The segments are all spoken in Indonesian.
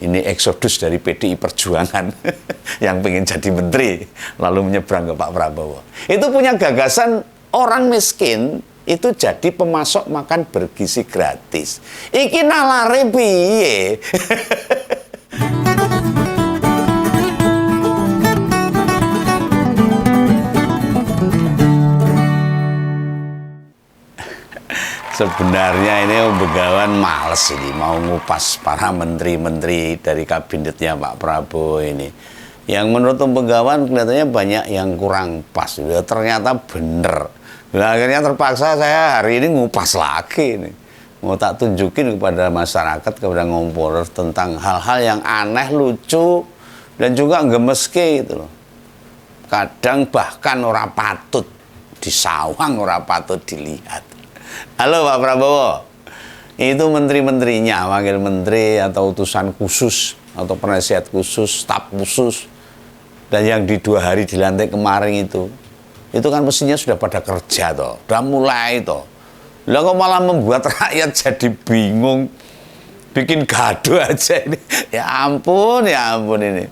Ini eksodus dari PDI Perjuangan yang pengen jadi menteri, lalu menyeberang ke Pak Prabowo. Itu punya gagasan orang miskin itu jadi pemasok makan bergizi gratis. Iki nalare piye? Sebenarnya ini Begawan males ini mau ngupas para menteri-menteri dari kabinetnya Pak Prabowo ini. Yang menurut Begawan kelihatannya banyak yang kurang pas. Ternyata bener. Nah, akhirnya terpaksa saya hari ini ngupas lagi ini. Mau tak tunjukin kepada masyarakat, kepada Ngompolers tentang hal-hal yang aneh, lucu, dan juga gemeske gitu loh. Kadang bahkan ora patut disawang, ora patut dilihat. Halo Pak Prabowo, itu menteri-menterinya, wakil menteri atau utusan khusus atau penasihat khusus, staf khusus, dan yang di 2 hari dilantik kemarin itu kan mestinya sudah pada kerja toh, udah mulai toh. Lah kok malah membuat rakyat jadi bingung, bikin gaduh aja ini. Ya ampun ini.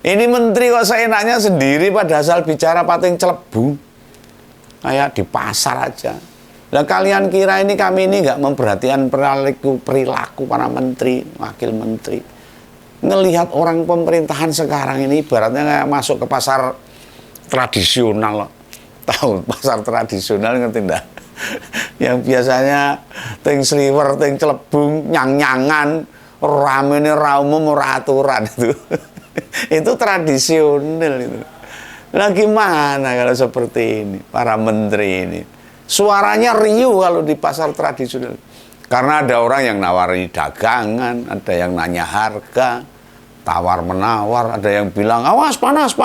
Ini menteri kok seenaknya sendiri pada asal bicara pating celebung, kayak di pasar aja. Lah kalian kira ini kami ini nggak memperhatikan perilaku para menteri, wakil menteri. Ngelihat orang pemerintahan sekarang ini ibaratnya kayak masuk ke pasar tradisional. Tahu pasar tradisional ngerti enggak? Yang biasanya ting sliwer, ting celebung, nyang-nyangan, ramene ra umum ora aturan itu. Itu tradisional itu. Lah gimana kalau seperti ini para menteri ini? Suaranya riuh kalau di pasar tradisional. Karena ada orang yang nawari dagangan, ada yang nanya harga, tawar-menawar, ada yang bilang, awas panas.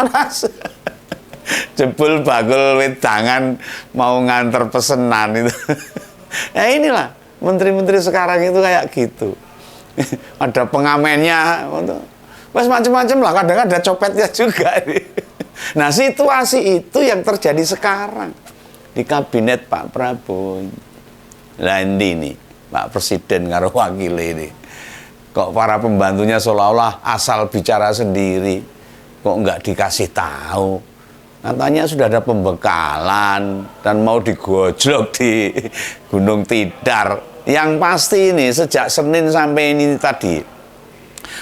Jebul bakul wedangan mau nganter pesenan itu. Ya inilah, menteri-menteri sekarang itu kayak gitu. Ada pengamennya, mas macam-macam lah, kadang ada copetnya juga. Nah situasi itu yang terjadi sekarang di kabinet Pak Prabowo. Lah ini Pak Presiden karo wakil ini. Kok para pembantunya seolah-olah asal bicara sendiri. Kok nggak dikasih tahu. Katanya sudah ada pembekalan dan mau digojlok di Gunung Tidar. Yang pasti ini sejak Senin sampai ini tadi.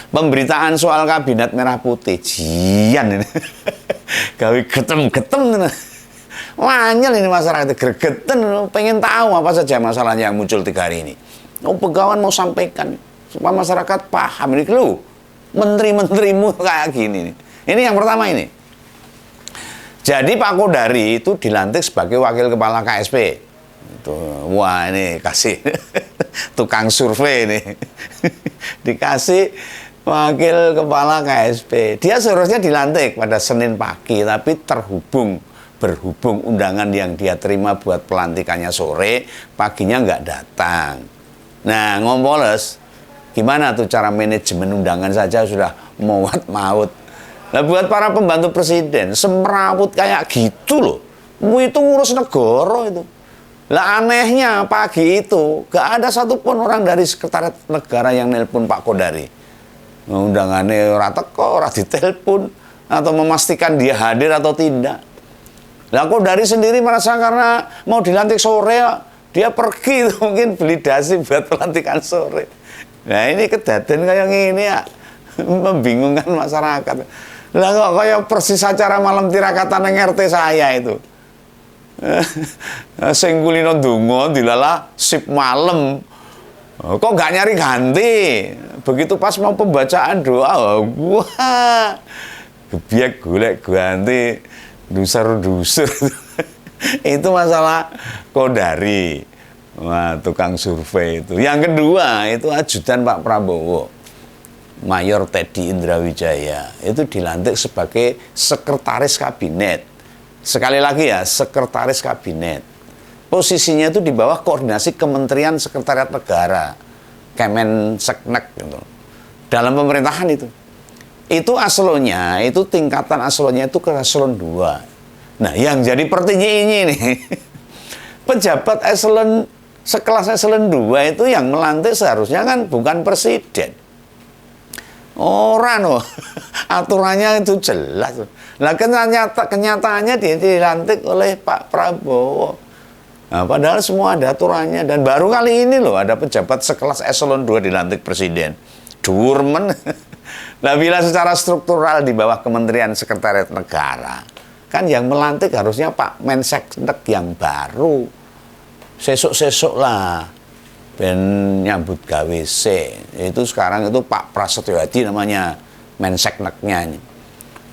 Pemberitaan soal kabinet merah putih. Jian ini. Gawe getem-getem. Wanyel ini masyarakat gregetan, pengen tahu apa saja masalahnya yang muncul 3 hari ini. Begawan mau sampaikan supaya masyarakat paham ini lu menteri-menterimu kayak gini nih. Ini yang pertama ini. Jadi Pak Kodari itu dilantik sebagai wakil kepala KSP. Itu, wah ini kasih tukang survei ini. Dikasih wakil kepala KSP. Dia seharusnya dilantik pada Senin pagi, tapi berhubung undangan yang dia terima buat pelantikannya sore, paginya nggak datang. Nah, Ngompolers, gimana tuh cara manajemen undangan saja sudah mewat maut. Nah, buat para pembantu presiden, semrawut kayak gitu loh. Itu ngurus negara itu. Lah anehnya pagi itu, gak ada satupun orang dari sekretariat negara yang nelpon Pak Kodari. Undangannya ora teko, ora ditelepon, atau memastikan dia hadir atau tidak. Lah Kodari sendiri merasa karena mau dilantik sore, dia pergi itu mungkin beli dasi buat pelantikan sore. Nah ini kejadian kayak gini ya, membingungkan masyarakat. Lah kok kayak persis acara malam tirakatan yang RT saya itu. Sing kulino ndonga dilala sip malam. Kok nggak nyari ganti? Begitu pas mau pembacaan doa, wah, gebiak golek ganti. Dusur-dusur. Itu masalah Kodari. Wah, tukang survei itu. Yang kedua, itu ajudan Pak Prabowo. Mayor Teddy Indrawijaya. Itu dilantik sebagai sekretaris kabinet. Sekali lagi ya, sekretaris kabinet. Posisinya itu di bawah koordinasi Kementerian Sekretariat Negara. Kemenseknek gitu. Dalam pemerintahan itu. Itu aslonya, itu tingkatan aslonya itu ke eselon 2. Nah, yang jadi pertanyaan ini pejabat eselon sekelas eselon 2 itu yang melantik seharusnya kan bukan presiden. Orang loh, aturannya itu jelas. Nah, kenyataannya dia dilantik oleh Pak Prabowo. Nah, padahal semua ada aturannya. Dan baru kali ini loh ada pejabat sekelas eselon 2 dilantik presiden. Durmen. Nah, bila secara struktural di bawah Kementerian Sekretariat Negara, kan yang melantik harusnya Pak Menseknek yang baru. Sesuk-sesuk lah. Ben nyambut gawe se. Itu sekarang itu Pak Prasetyo Hadi namanya Mensekneknya ini.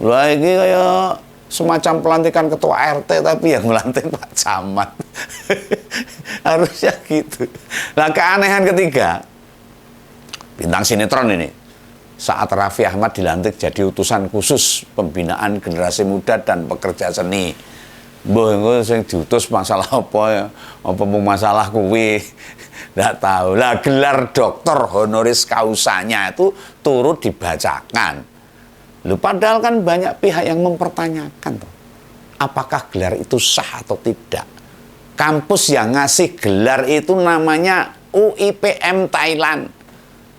Wah, ini kayak semacam pelantikan ketua RT tapi yang melantik Pak Camat. Harusnya gitu. Nah, keanehan ketiga, bintang sinetron ini, saat Raffi Ahmad dilantik jadi utusan khusus pembinaan generasi muda dan pekerja seni. Mbah engko sing diutus masalah apa ya? Apa mung masalah kuwi? Nggak tahu. Lah gelar doktor honoris causanya itu turut dibacakan. Loh, padahal kan banyak pihak yang mempertanyakan tuh, apakah gelar itu sah atau tidak. Kampus yang ngasih gelar itu namanya UIPM Thailand.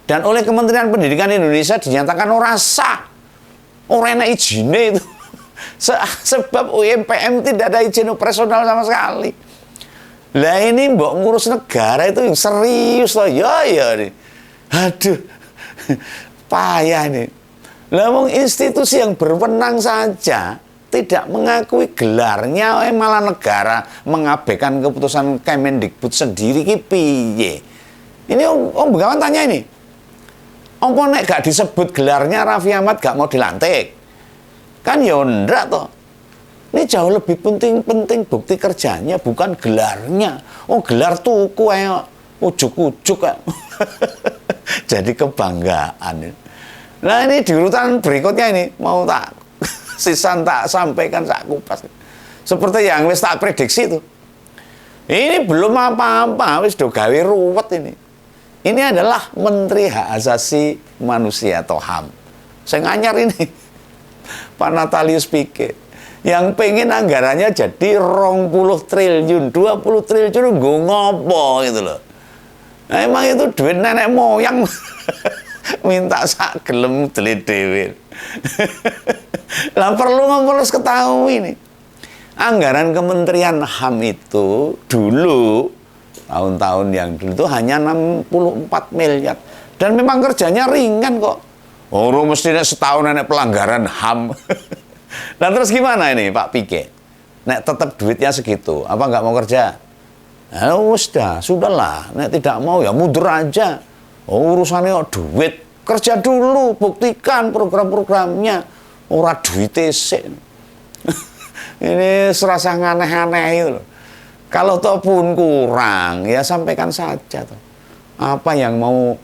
Dan oleh Kementerian Pendidikan Indonesia dinyatakan ora sah. Ora enak izine itu. Sebab UIPM tidak ada izin operasional sama sekali. Lah ini mbok ngurus negara itu yang serius loh. Ya nih. Aduh. Payah nih. Lah wong institusi yang berwenang saja tidak mengakui gelarnya, malah negara mengabaikan keputusan Kemendikbud sendiri ki piye? Ini Om Begawan tanya ini. Apa nek gak disebut gelarnya Raffi Ahmad gak mau dilantik? Kan ya ndak toh. Ini jauh lebih penting bukti kerjanya, bukan gelarnya. Oh, gelar tuku ayo ujuk-ujuk kan. Jadi kebanggaan. Nah, ini di urutan berikutnya ini mau tak sisan tak sampaikan sak kupas. Seperti yang wis tak prediksi itu. Ini belum apa-apa, wis do gawe ruwet ini. Ini adalah Menteri Hak Asasi Manusia atau HAM. Saya nganyar ini. Pak Natalius Pique yang pengen anggarannya jadi 20 triliun, 20 triliun gue ngopo gitu loh. Nah, emang itu duit nenek moyang. Minta sak gelem dhewe. Lah perlu ketahui nih. Anggaran Kementerian HAM itu dulu tahun-tahun yang dulu itu hanya 64 miliar dan memang kerjanya ringan kok. Oh, mestinya setahun nenek pelanggaran HAM. Dan terus gimana ini Pak Pique? Nek tetap duitnya segitu, apa nggak mau kerja? Nah, sudahlah. Nek tidak mau ya mundur aja. Oh, urusannya duit. Kerja dulu, buktikan program-programnya. Ora duitnya sih. Ini serasa aneh-aneh itu loh. Kalau toh pun kurang, ya sampaikan saja tuh. Apa yang mau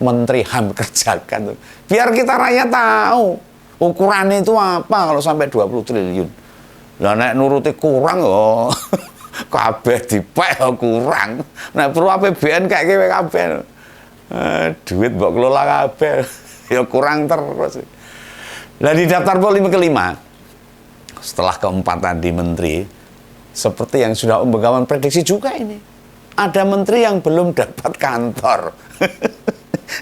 Menteri HAM kerjakan tuh. Biar kita rakyat tahu ukurannya itu apa kalau sampai 20 triliun. Lah nek nuruti kurang yo kabeh dipek kurang. Nek perlu APBN kayak kowe kabeh. Duit mbok kelola kabeh ya kurang terus. Lah di daftar polemik kelima setelah keempat tadi menteri seperti yang sudah Om Begawan prediksi juga ini. Ada menteri yang belum dapat kantor.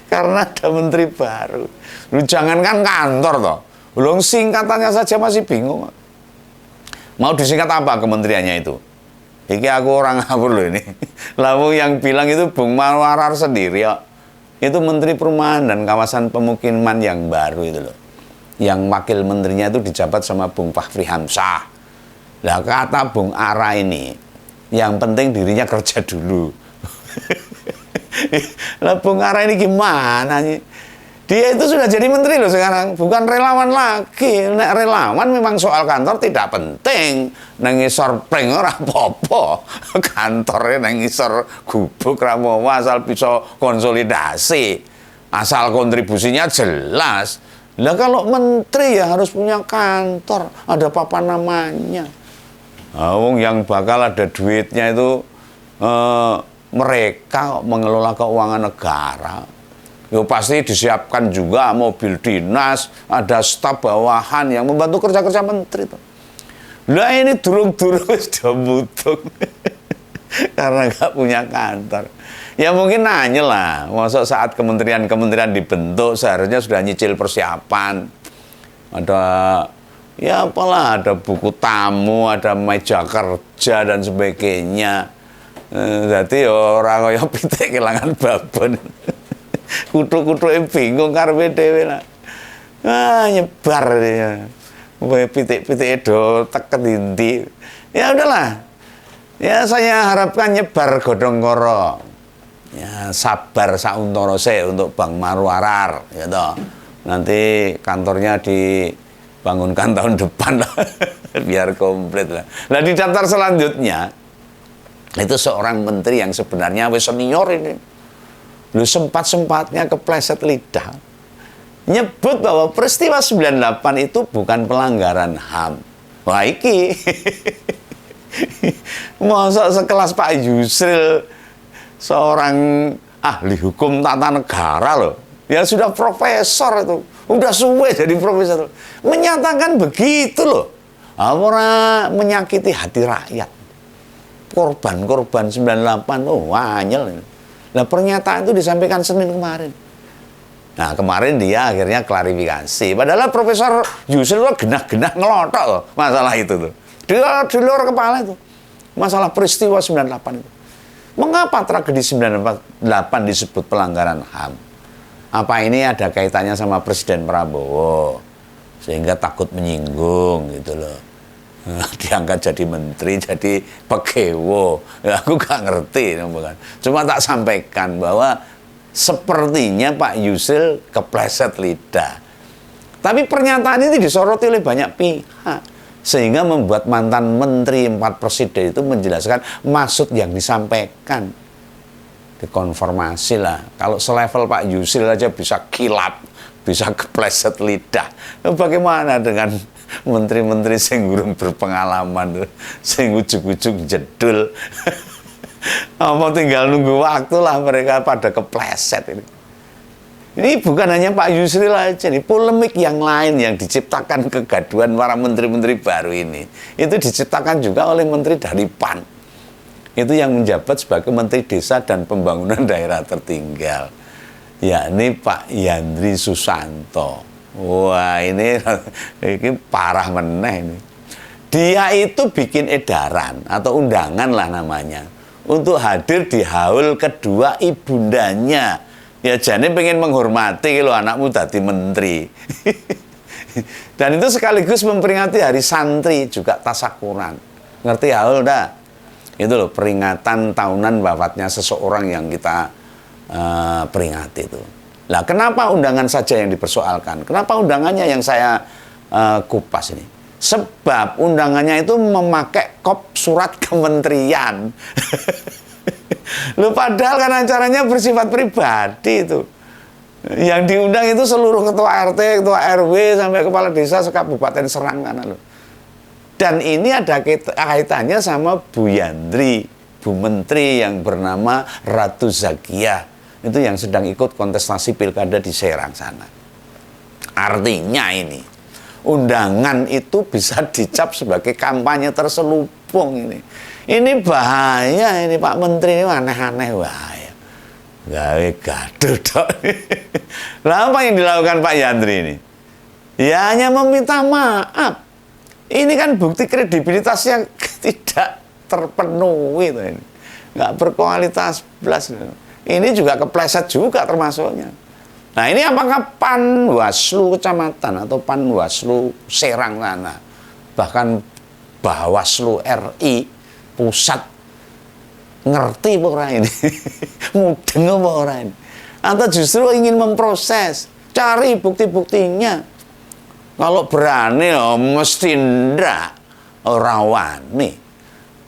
Karena ada menteri baru. Lu jangankan kantor toh. Belum singkatannya saja masih bingung. Mau disingkat apa kementeriannya itu? Iki aku orang ngawur loh ini. Lalu yang bilang itu Bung Marwarar sendiri ya. Itu Menteri Perumahan dan Kawasan Pemukiman yang baru itu loh. Yang wakil menterinya itu dijabat sama Bung Fahri Hamzah. Lah kata Bung Ara ini, yang penting dirinya kerja dulu. Lah Bung Ara ini gimana nih? Dia itu sudah jadi menteri loh sekarang, bukan relawan lagi. Nek relawan memang soal kantor tidak penting. Nang ngisor pring ora apa-apa. Kantornya nang ngisor gubuk ra apa asal bisa konsolidasi. Asal kontribusinya jelas. Lah kalau menteri ya harus punya kantor, ada papan namanya. Wong yang bakal ada duitnya itu mereka mengelola keuangan negara. Yo pasti disiapkan juga mobil dinas, ada staf bawahan yang membantu kerja-kerja menteri tuh. Lah ini durung-durung sudah butuh karena nggak punya kantor. Ya mungkin nanya lah, masuk saat kementerian-kementerian dibentuk seharusnya sudah nyicil persiapan. Ada ya apalah, ada buku tamu, ada meja kerja dan sebagainya. Jadi orang kaya pitik kelangan babon. Kutu-kutu bingung karepe dhewe lah. Nyebar ya. Pitik-pitik do teket inti. Ya udahlah. Ya saya harapkan nyebar godhong koro. Ya sabar sauntara sik untuk Bang Marwarar gitu. Nanti kantornya dibangunkan tahun depan lah. Biar komplit lah. Nah di daftar selanjutnya itu seorang menteri yang sebenarnya senior ini. Lu sempat-sempatnya kepleset lidah. Nyebut bahwa peristiwa 98 itu bukan pelanggaran HAM. Wah iki. Masa sekelas Pak Yusril, seorang ahli hukum tata negara loh. Ya sudah profesor itu. Udah suwe jadi profesor. Menyatakan begitu loh. Orang menyakiti hati rakyat. Korban-korban 98, oh wanyel. Nah pernyataan itu disampaikan Senin kemarin. Nah kemarin dia akhirnya klarifikasi. Padahal Profesor Yusril genah-genah ngelotok loh masalah itu tuh. Di luar kepala itu. Masalah peristiwa 98 itu. Mengapa tragedi 98 disebut pelanggaran HAM? Apa ini ada kaitannya sama Presiden Prabowo? Sehingga takut menyinggung gitu loh. Diangkat jadi menteri, jadi pekewo. Ya, aku gak ngerti, bukan. Cuma tak sampaikan bahwa sepertinya Pak Yusril kepleset lidah. Tapi pernyataan ini disoroti oleh banyak pihak, sehingga membuat mantan menteri 4 presiden itu menjelaskan maksud yang disampaikan. Dikonfirmasi lah. Kalau selevel Pak Yusril aja bisa kilap, bisa kepleset lidah. Bagaimana dengan menteri-menteri sing urung berpengalaman, sing ujug-ujug jedul. Mau tinggal nunggu waktu lah mereka pada kepleset ini. Ini bukan hanya Pak Yusril aja nih, polemik yang lain yang diciptakan kegaduhan para menteri-menteri baru ini. Itu diciptakan juga oleh menteri dari PAN. Itu yang menjabat sebagai Menteri Desa dan Pembangunan Daerah Tertinggal. Yakni Pak Yandri Susanto. Wah ini parah meneh ini. Dia itu bikin edaran atau undangan lah namanya untuk hadir di haul kedua ibundanya. Ya jane pengen menghormati kalau anakmu dadi menteri. Dan itu sekaligus memperingati hari santri juga tasakuran. Ngerti haul dah? Itu loh peringatan tahunan wafatnya seseorang yang kita peringati itu. Nah, kenapa undangan saja yang dipersoalkan? Kenapa undangannya yang saya kupas ini? Sebab undangannya itu memakai kop surat kementerian. Loh, padahal kan acaranya bersifat pribadi itu. Yang diundang itu seluruh ketua RT, ketua RW, sampai kepala desa sekabupaten Serang kan loh. Dan ini ada kaitannya sama Bu Yandri, Bu Menteri yang bernama Ratu Zakiah. Itu yang sedang ikut kontestasi pilkada di Serang sana. Artinya ini, undangan itu bisa dicap sebagai kampanye terselubung ini. Ini bahaya ini Pak Menteri ini aneh-aneh bahaya. Gawe gaduh dok. Lah apa yang dilakukan Pak Yandri ini? Ya hanya meminta maaf. Ini kan bukti kredibilitasnya tidak terpenuhi tuh ini. Nggak berkualitas belas. Ini juga kepleset juga termasuknya. Nah ini apakah Panwaslu Kecamatan atau Panwaslu Serang sana, bahkan Bawaslu RI pusat ngerti apa orang ini? Mudeng apa orang ini? Atau justru ingin memproses, cari bukti-buktinya. Kalau berani oh, mesti ndak ora wani.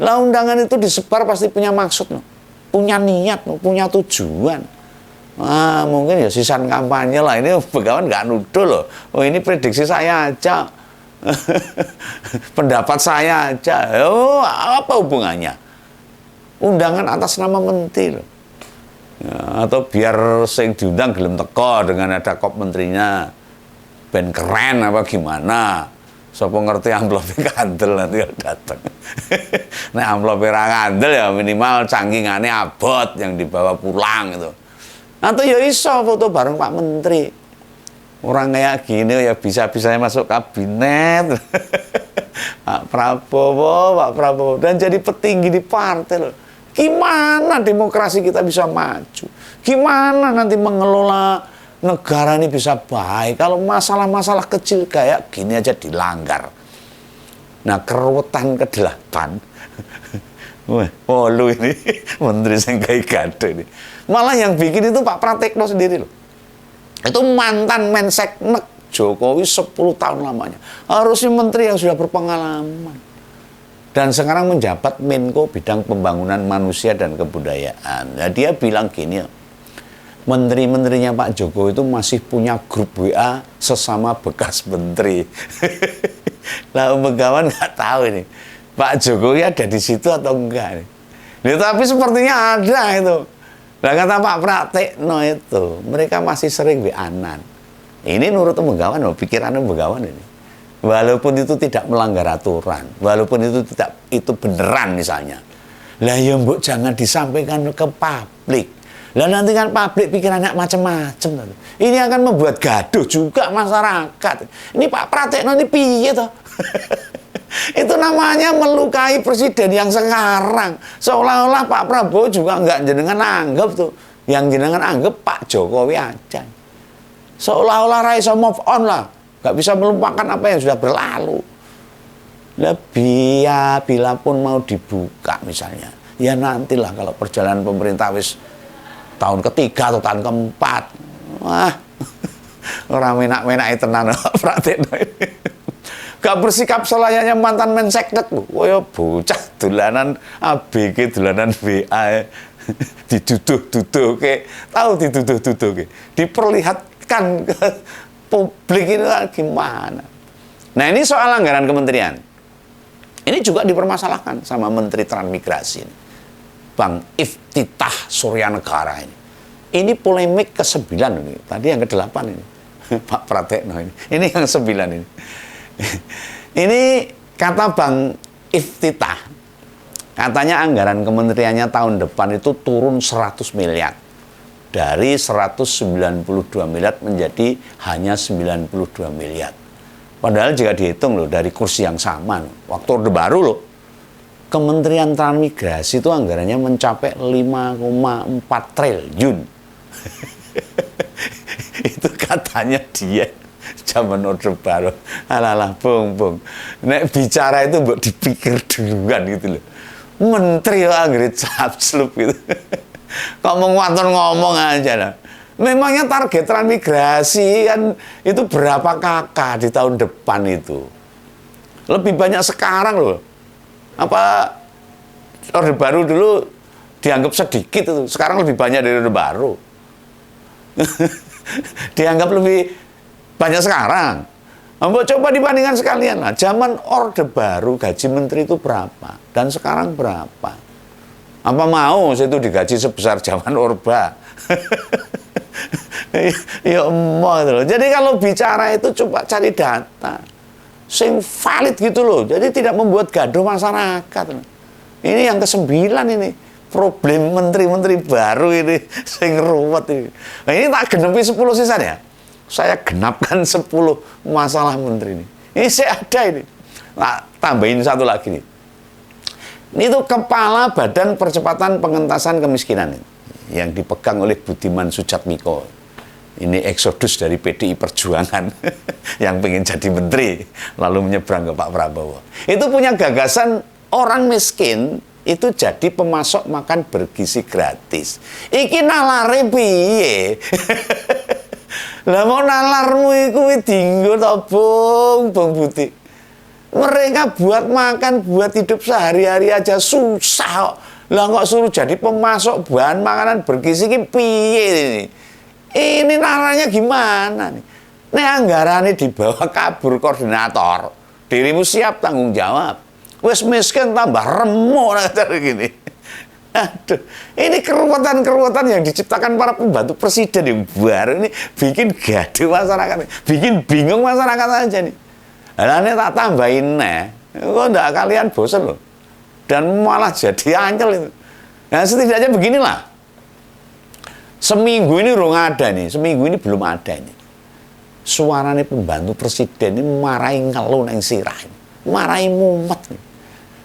Lah undangan itu disebar pasti punya maksud, no. Punya niat, no. Punya tujuan. Mungkin ya sisan kampanye lah. Ini Begawan nggak nuduh loh. Oh ini prediksi saya aja. Pendapat saya aja. Oh apa hubungannya? Undangan atas nama menteri loh. Ya, atau biar sing diundang gelem teko dengan ada kop menterinya. Ben keren apa gimana. Sapa ngerti amplope kandel nanti datang. Nah amplope ra kandel ya minimal cangkingane abot yang dibawa pulang gitu. Atau ya iso foto bareng Pak Menteri. Orang kayak gini ya bisa-bisanya masuk kabinet. Pak Prabowo dan jadi petinggi di partai loh. Gimana demokrasi kita bisa maju? Gimana nanti mengelola negara ini bisa baik kalau masalah-masalah kecil kayak gini aja dilanggar. Nah, keruwetan ke-8. Oh, lu ini menteri sing kayak gado ini. Malah yang bikin itu Pak Pratekno sendiri loh. Itu mantan Menseknek Jokowi 10 tahun lamanya. Harusnya menteri yang sudah berpengalaman. Dan sekarang menjabat Menko bidang pembangunan manusia dan kebudayaan. Nah, dia bilang gini, menteri-menterinya Pak Jokowi itu masih punya grup WA sesama bekas menteri. Lah Begawan nggak tahu ini, Pak Jokowi ada di situ atau enggak nih. Nah, tapi sepertinya ada itu. Nah, kata Pak Pratekno itu, mereka masih sering WA-an. Ini menurut Begawan, pikirannya Begawan ini. Walaupun itu tidak melanggar aturan, walaupun itu beneran misalnya. Lah ya mbok jangan disampaikan ke publik. Lah nanti kan publik pikirannya macam-macam. Ini akan membuat gaduh juga masyarakat. Ini Pak Pratekno ini piye toh? Itu namanya melukai presiden yang sekarang. Seolah-olah Pak Prabowo juga enggak jenengan anggap tuh. Yang jenengan anggap Pak Jokowi aja. Seolah-olah Raisa move on lah. Nggak bisa melupakan apa yang sudah berlalu. Bila pun mau dibuka misalnya, ya nantilah kalau perjalanan pemerintah wis tahun ketiga atau tahun keempat, wah orang menak-menak tenan Pratekno ini. Gak bersikap selayaknya mantan Menseknek, wah bocah dolanan ABG, dolanan WA, diduduh-duduh ke, tahu diduduh-duduh ke, diperlihatkan ke publik ini gimana. Nah ini soal anggaran kementerian. Ini juga dipermasalahkan sama Menteri Transmigrasi ini, Bang Iftitah Suryanegara ini. Ini polemik ke-9 ini. Tadi yang ke-8 ini. Pak Pratekno ini. Ini yang 9 ini. Ini kata Bang Iftitah. Katanya anggaran kementeriannya tahun depan itu turun 100 miliar. Dari 192 miliar menjadi hanya 92 miliar. Padahal jika dihitung loh dari kursi yang sama, waktu Orde Baru loh, Kementerian Transmigrasi itu anggarannya mencapai 5,4 triliun. Itu katanya dia zaman Orde Baru. Alah, bong. Nek bicara itu mbok dipikir duluan gitu loh. Menteri anggaran capslup gitu. Kok ngomong aja lah. Memangnya target transmigrasi kan itu berapa kakak di tahun depan itu? Lebih banyak sekarang loh. Apa Orde Baru dulu dianggap sedikit itu, sekarang lebih banyak dari Orde Baru. Dianggap lebih banyak sekarang. Coba dibandingkan sekalian lah. Zaman Orde Baru gaji menteri itu berapa dan sekarang berapa? Apa mau itu digaji sebesar zaman Orba? Ya emoh loh. Jadi kalau bicara itu coba cari data sing valid gitu loh. Jadi tidak membuat gaduh masyarakat. Ini yang ke-9 ini. Problem menteri-menteri baru ini sing ruwet ini. Nah, ini tak genepi 10 sisa ya. Saya genapkan 10 masalah menteri ini. Ini saya ada ini. Nah, tambahin satu lagi nih. Ini tuh Kepala Badan Percepatan Pengentasan Kemiskinan yang dipegang oleh Budiman Sujatmiko. Ini eksodus dari PDI Perjuangan yang pengen jadi menteri lalu menyeberang ke Pak Prabowo. Itu punya gagasan orang miskin itu jadi pemasok makan bergizi gratis. Iki nalare piye? Lah mau nalarmu iku dinggo to, Bung Budi. Mereka buat makan, buat hidup sehari-hari aja susah. Lah kok suruh jadi pemasok bahan makanan bergizi ini piye ini? Ini naranya gimana nih? Ini anggarannya dibawa kabur koordinator. Dirimu siap tanggung jawab. Wes miskin tambah remuk kata gini. Aduh, ini keruwetan-keruwetan yang diciptakan para pembantu presiden yang baru ini bikin gaduh masyarakat, bikin bingung masyarakat aja nih. Lah ini tak tambahin kok ndak kalian bosan loh. Dan malah jadi ancel itu. Nah setidaknya beginilah. Seminggu ini seminggu ini belum ada ini. Suaranya pembantu presiden ini marahi ngeluh nang sirah. Marahi mumet.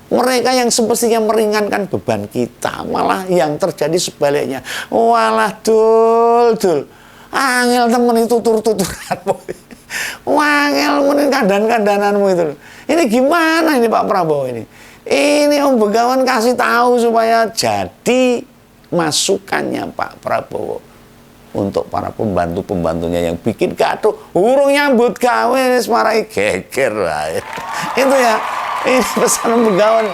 Mereka yang semestinya meringankan beban kita, malah yang terjadi sebaliknya. Walah dul. Angel temen itu tutur-tuturanmu. Wangel menin kandan-kandananmu itu. Ini gimana ini Pak Prabowo ini? Ini Om Begawan kasih tahu supaya jadi masukannya Pak Prabowo untuk para pembantu-pembantunya yang bikin gaduh, urung nyambut gawe wis marai geger lah. Itu ya. Ini pesan Om Begawan.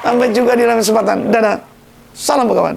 Sampai juga di lain kesempatan. Dadah. Salam Begawan.